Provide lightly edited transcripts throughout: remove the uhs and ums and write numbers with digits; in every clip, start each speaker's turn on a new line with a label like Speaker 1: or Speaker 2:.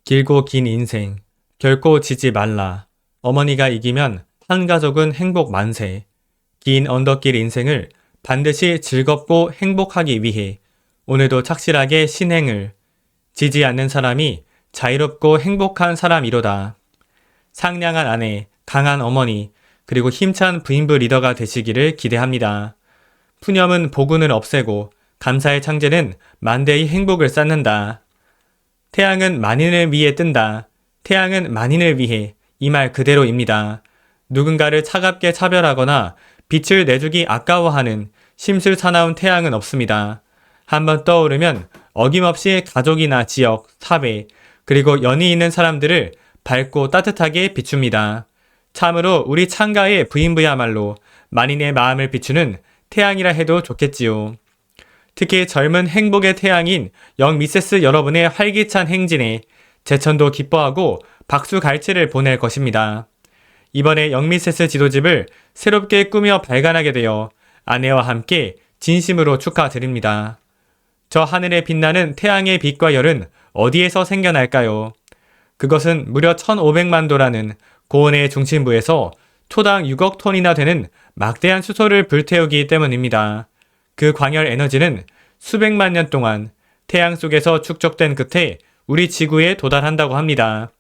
Speaker 1: 길고 긴 인생, 결코 지지 말라. 어머니가 이기면 한 가족은 행복 만세. 긴 언덕길 인생을 반드시 즐겁고 행복하기 위해 오늘도 착실하게 신행을. 지지 않는 사람이 자유롭고 행복한 사람이로다. 상냥한 아내, 강한 어머니, 그리고 힘찬 부인부 리더가 되시기를 기대합니다. 푸념은 복운을 없애고 감사의 창제는 만대의 행복을 쌓는다. 태양은 만인을 위해 뜬다. 태양은 만인을 위해. 이 말 그대로입니다. 누군가를 차갑게 차별하거나 빛을 내주기 아까워하는 심술사나운 태양은 없습니다. 한번 떠오르면 어김없이 가족이나 지역, 사회, 그리고 연이 있는 사람들을 밝고 따뜻하게 비춥니다. 참으로 우리 창가의 부인부야말로 만인의 마음을 비추는 태양이라 해도 좋겠지요. 특히 젊은 행복의 태양인 영 미세스 여러분의 활기찬 행진에 제천도 기뻐하고 박수 갈채를 보낼 것입니다. 이번에 영 미세스 지도집을 새롭게 꾸며 발간하게 되어 아내와 함께 진심으로 축하드립니다. 저 하늘에 빛나는 태양의 빛과 열은 어디에서 생겨날까요? 그것은 무려 1500만 도라는 고온의 중심부에서 초당 6억 톤이나 되는 막대한 수소를 불태우기 때문입니다. 그 광열 에너지는 수백만 년 동안 태양 속에서 축적된 끝에 우리 지구에 도달한다고 합니다.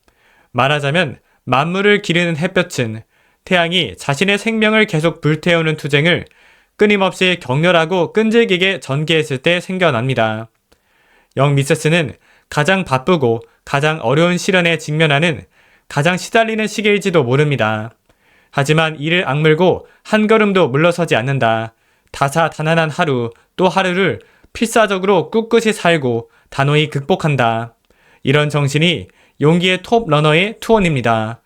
Speaker 1: 말하자면 만물을 기르는 햇볕은 태양이 자신의 생명을 계속 불태우는 투쟁을 끊임없이 격렬하고 끈질기게 전개했을 때 생겨납니다. 영 미세스는 가장 바쁘고 가장 어려운 시련에 직면하는 가장 시달리는 시기일지도 모릅니다. 하지만 이를 악물고 한 걸음도 물러서지 않는다. 다사다난한 하루 또 하루를 필사적으로 꿋꿋이 살고 단호히 극복한다. 이런 정신이 용기의 톱 러너의 투혼입니다.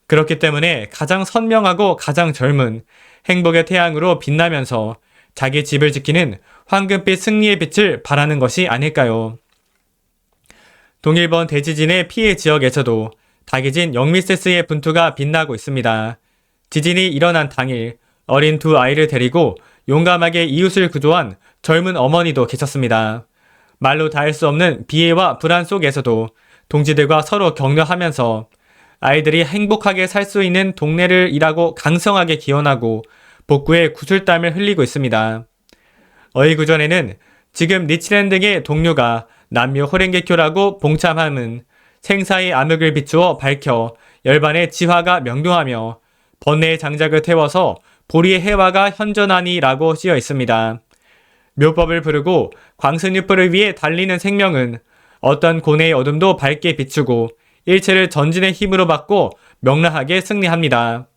Speaker 1: 그렇기 때문에 가장 선명하고 가장 젊은 행복의 태양으로 빛나면서 자기 집을 지키는 황금빛 승리의 빛을 발하는 것이 아닐까요? 동일본 대지진의 피해 지역에서도 다기진 영미세스의 분투가 빛나고 있습니다. 지진이 일어난 당일 어린 두 아이를 데리고 용감하게 이웃을 구조한 젊은 어머니도 계셨습니다. 말로 닿을 수 없는 비애와 불안 속에서도 동지들과 서로 격려하면서 아이들이 행복하게 살 수 있는 동네를 일하고 강성하게 기원하고 복구에 구슬땀을 흘리고 있습니다. 어이구전에는 지금 니치랜 등의 동료가 남녀 호랭개교라고 봉참함은 생사의 암흑을 비추어 밝혀 열반의 지화가 명료하며 번뇌의 장작을 태워서 보리의 해화가 현전하니라고 쓰여 있습니다. 묘법을 부르고 광선유불을 위해 달리는 생명은 어떤 고뇌의 어둠도 밝게 비추고 일체를 전진의 힘으로 받고 명랑하게 승리합니다.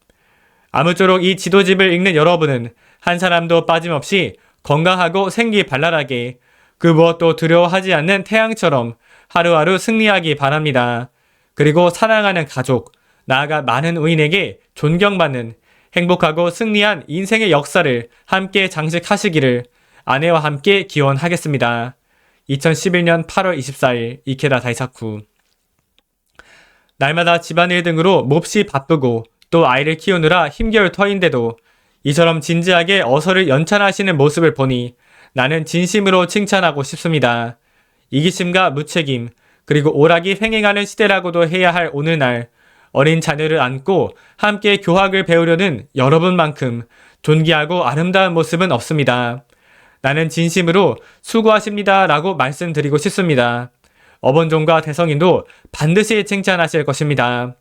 Speaker 1: 아무쪼록 이 지도집을 읽는 여러분은 한 사람도 빠짐없이 건강하고 생기발랄하게 그 무엇도 두려워하지 않는 태양처럼 하루하루 승리하기 바랍니다. 그리고 사랑하는 가족, 나아가 많은 의인에게 존경받는 행복하고 승리한 인생의 역사를 함께 장식하시기를 아내와 함께 기원하겠습니다. 2011년 8월 24일 이케다 다이사쿠. 날마다 집안일 등으로 몹시 바쁘고 또 아이를 키우느라 힘겨울 터인데도 이처럼 진지하게 어서를 연찬하시는 모습을 보니 나는 진심으로 칭찬하고 싶습니다. 이기심과 무책임 그리고 오락이 횡행하는 시대라고도 해야 할 오늘날 어린 자녀를 안고 함께 교학을 배우려는 여러분만큼 존귀하고 아름다운 모습은 없습니다. 나는 진심으로 수고하십니다 라고 말씀드리고 싶습니다. 어본종과 대성인도 반드시 칭찬하실 것입니다.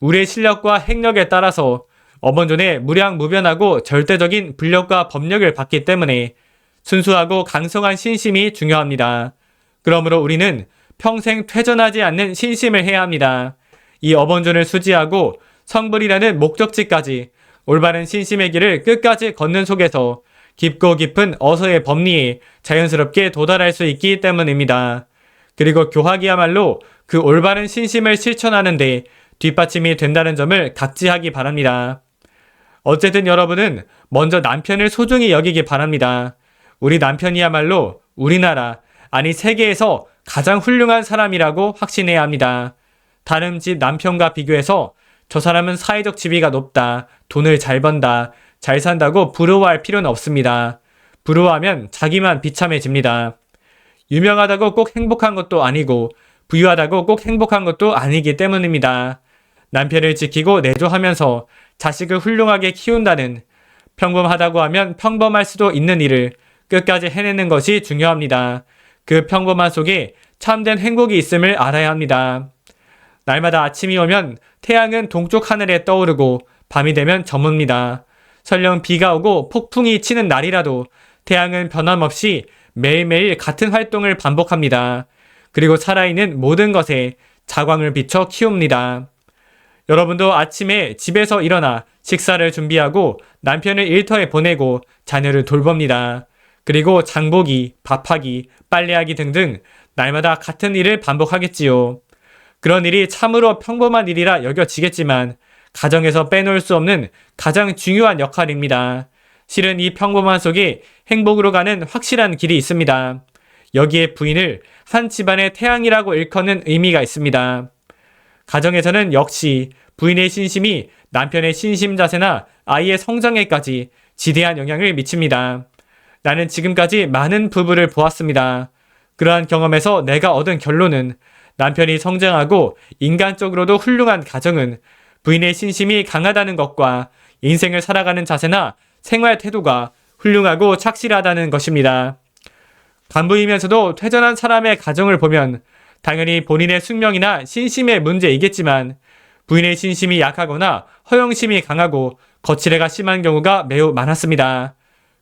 Speaker 1: 우리의 실력과 행력에 따라서 어본존의 무량무변하고 절대적인 불력과 법력을 받기 때문에 순수하고 강성한 신심이 중요합니다. 그러므로 우리는 평생 퇴전하지 않는 신심을 해야 합니다. 이 어본존을 수지하고 성불이라는 목적지까지 올바른 신심의 길을 끝까지 걷는 속에서 깊고 깊은 어서의 법리에 자연스럽게 도달할 수 있기 때문입니다. 그리고 교학이야말로 그 올바른 신심을 실천하는데 뒷받침이 된다는 점을 각지하기 바랍니다. 어쨌든 여러분은 먼저 남편을 소중히 여기기 바랍니다. 우리 남편이야말로 우리나라, 아니 세계에서 가장 훌륭한 사람이라고 확신해야 합니다. 다른 집 남편과 비교해서 저 사람은 사회적 지위가 높다, 돈을 잘 번다, 잘 산다고 부러워할 필요는 없습니다. 부러워하면 자기만 비참해집니다. 유명하다고 꼭 행복한 것도 아니고 부유하다고 꼭 행복한 것도 아니기 때문입니다. 남편을 지키고 내조하면서 자식을 훌륭하게 키운다는, 평범하다고 하면 평범할 수도 있는 일을 끝까지 해내는 것이 중요합니다. 그 평범함 속에 참된 행복이 있음을 알아야 합니다. 날마다 아침이 오면 태양은 동쪽 하늘에 떠오르고 밤이 되면 저뭅니다. 설령 비가 오고 폭풍이 치는 날이라도 태양은 변함없이 매일매일 같은 활동을 반복합니다. 그리고 살아있는 모든 것에 자광을 비춰 키웁니다. 여러분도 아침에 집에서 일어나 식사를 준비하고 남편을 일터에 보내고 자녀를 돌봅니다. 그리고 장보기, 밥하기, 빨래하기 등등 날마다 같은 일을 반복하겠지요. 그런 일이 참으로 평범한 일이라 여겨지겠지만 가정에서 빼놓을 수 없는 가장 중요한 역할입니다. 실은 이 평범함 속에 행복으로 가는 확실한 길이 있습니다. 여기에 부인을 한 집안의 태양이라고 일컫는 의미가 있습니다. 가정에서는 역시 부인의 신심이 남편의 신심 자세나 아이의 성장에까지 지대한 영향을 미칩니다. 나는 지금까지 많은 부부를 보았습니다. 그러한 경험에서 내가 얻은 결론은 남편이 성장하고 인간적으로도 훌륭한 가정은 부인의 신심이 강하다는 것과 인생을 살아가는 자세나 생활 태도가 훌륭하고 착실하다는 것입니다. 간부이면서도 퇴전한 사람의 가정을 보면 당연히 본인의 숙명이나 신심의 문제이겠지만 부인의 신심이 약하거나 허영심이 강하고 거칠애가 심한 경우가 매우 많았습니다.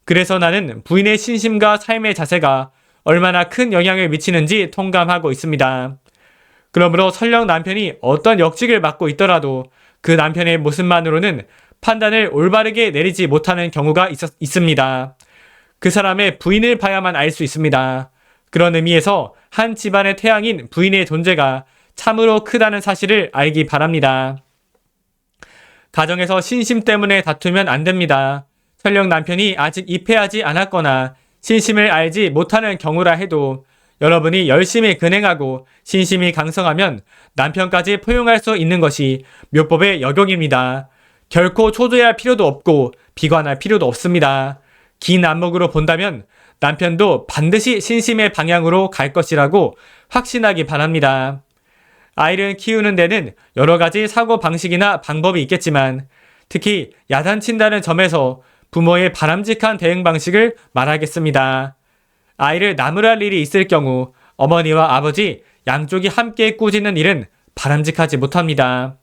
Speaker 1: 그래서 나는 부인의 신심과 삶의 자세가 얼마나 큰 영향을 미치는지 통감하고 있습니다. 그러므로 설령 남편이 어떤 역직을 맡고 있더라도 그 남편의 모습만으로는 판단을 올바르게 내리지 못하는 경우가 있습니다. 그 사람의 부인을 봐야만 알 수 있습니다. 그런 의미에서 한 집안의 태양인 부인의 존재가 참으로 크다는 사실을 알기 바랍니다. 가정에서 신심 때문에 다투면 안 됩니다. 설령 남편이 아직 입회하지 않았거나 신심을 알지 못하는 경우라 해도 여러분이 열심히 근행하고 신심이 강성하면 남편까지 포용할 수 있는 것이 묘법의 여경입니다. 결코 초조해할 필요도 없고 비관할 필요도 없습니다. 긴 안목으로 본다면 남편도 반드시 신심의 방향으로 갈 것이라고 확신하기 바랍니다. 아이를 키우는 데는 여러 가지 사고방식이나 방법이 있겠지만 특히 야단친다는 점에서 부모의 바람직한 대응 방식을 말하겠습니다. 아이를 나무랄 일이 있을 경우 어머니와 아버지 양쪽이 함께 꾸짖는 일은 바람직하지 못합니다.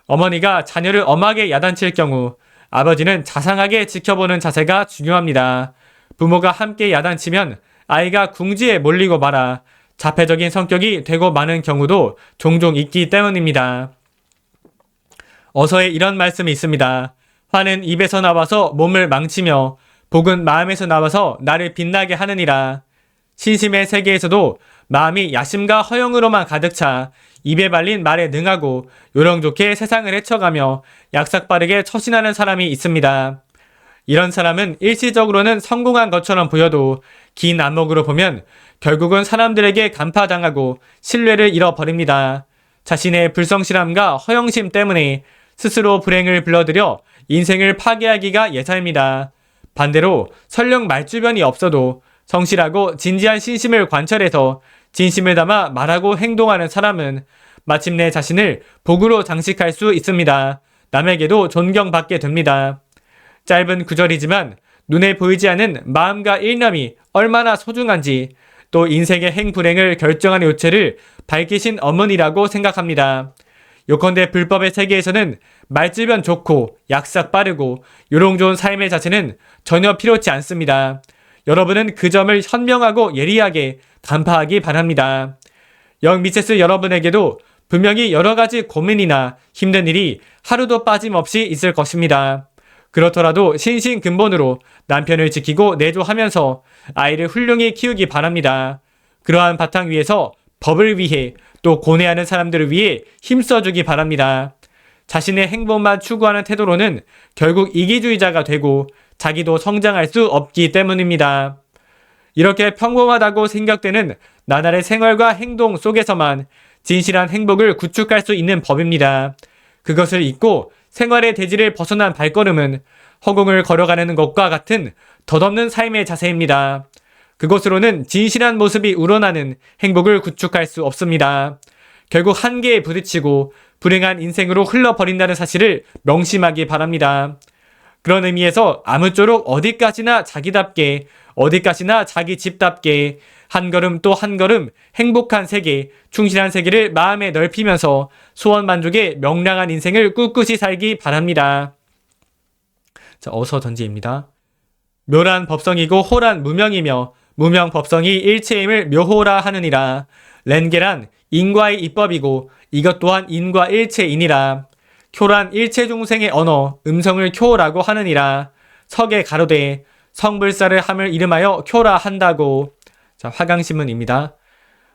Speaker 1: 어머니가 자녀를 엄하게 야단칠 경우 아버지는 자상하게 지켜보는 자세가 중요합니다. 부모가 함께 야단치면 아이가 궁지에 몰리고 말아 자폐적인 성격이 되고 마는 경우도 종종 있기 때문입니다. 어서에 이런 말씀이 있습니다. 화는 입에서 나와서 몸을 망치며 복은 마음에서 나와서 나를 빛나게 하느니라. 신심의 세계에서도 마음이 야심과 허영으로만 가득 차 입에 발린 말에 능하고 요령좋게 세상을 헤쳐가며 약삭빠르게 처신하는 사람이 있습니다. 이런 사람은 일시적으로는 성공한 것처럼 보여도 긴 안목으로 보면 결국은 사람들에게 간파당하고 신뢰를 잃어버립니다. 자신의 불성실함과 허영심 때문에 스스로 불행을 불러들여 인생을 파괴하기가 예사입니다. 반대로 설령 말주변이 없어도 성실하고 진지한 신심을 관철해서 진심을 담아 말하고 행동하는 사람은 마침내 자신을 복으로 장식할 수 있습니다. 남에게도 존경받게 됩니다. 짧은 구절이지만 눈에 보이지 않는 마음과 일념이 얼마나 소중한지 또 인생의 행불행을 결정하는 요체를 밝히신 어머니라고 생각합니다. 요컨대 불법의 세계에서는 말주변 좋고 약삭 빠르고 요령 좋은 삶의 자체는 전혀 필요치 않습니다. 여러분은 그 점을 현명하고 예리하게 간파하기 바랍니다. 영 미세스 여러분에게도 분명히 여러 가지 고민이나 힘든 일이 하루도 빠짐없이 있을 것입니다. 그렇더라도 신신근본으로 남편을 지키고 내조하면서 아이를 훌륭히 키우기 바랍니다. 그러한 바탕 위에서 법을 위해 또 고뇌하는 사람들을 위해 힘써주기 바랍니다. 자신의 행복만 추구하는 태도로는 결국 이기주의자가 되고 자기도 성장할 수 없기 때문입니다. 이렇게 평범하다고 생각되는 나날의 생활과 행동 속에서만 진실한 행복을 구축할 수 있는 법입니다. 그것을 잊고 생활의 대지를 벗어난 발걸음은 허공을 걸어가는 것과 같은 덧없는 삶의 자세입니다. 그것으로는 진실한 모습이 우러나는 행복을 구축할 수 없습니다. 결국 한계에 부딪히고 불행한 인생으로 흘러버린다는 사실을 명심하기 바랍니다. 그런 의미에서 아무쪼록 어디까지나 자기답게, 어디까지나 자기 집답게 한 걸음 또 한 걸음 행복한 세계, 충실한 세계를 마음에 넓히면서 소원 만족의 명랑한 인생을 꿋꿋이 살기 바랍니다. 자, 어서 전지입니다. 묘란 법성이고 호란 무명이며 무명 법성이 일체임을 묘호라 하느니라. 렌계란 인과의 입법이고 이것 또한 인과 일체이니라. 쿄란 일체 중생의 언어 음성을 쿄라고 하느니라. 석에 가로되 성불사를 함을 이름하여 쿄라 한다고. 자, 화강신문입니다.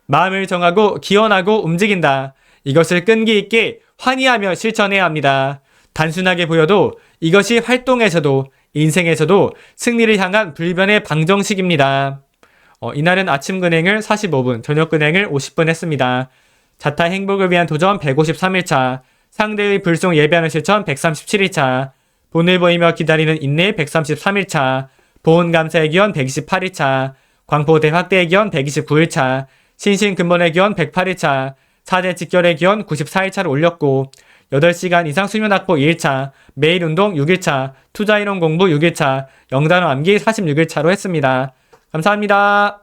Speaker 1: 마음을 정하고 기원하고 움직인다. 이것을 끈기 있게 환희하며 실천해야 합니다. 단순하게 보여도 이것이 활동에서도 인생에서도 승리를 향한 불변의 방정식입니다. 이날은 아침 근행을 45분, 저녁 근행을 50분 했습니다. 자타 행복을 위한 도전 153일차, 상대의 불송 예배하는 실천 137일차, 본을 보이며 기다리는 인내 133일차, 보온 감사의 기원 128일차, 광포대 확대의 기원 129일차, 신신근본의 기원 108일차, 사대 직결의 기원 94일차를 올렸고 8시간 이상 수면 확보 2일차, 매일 운동 6일차, 투자이론 공부 6일차, 영단어 암기 46일차로 했습니다. 감사합니다.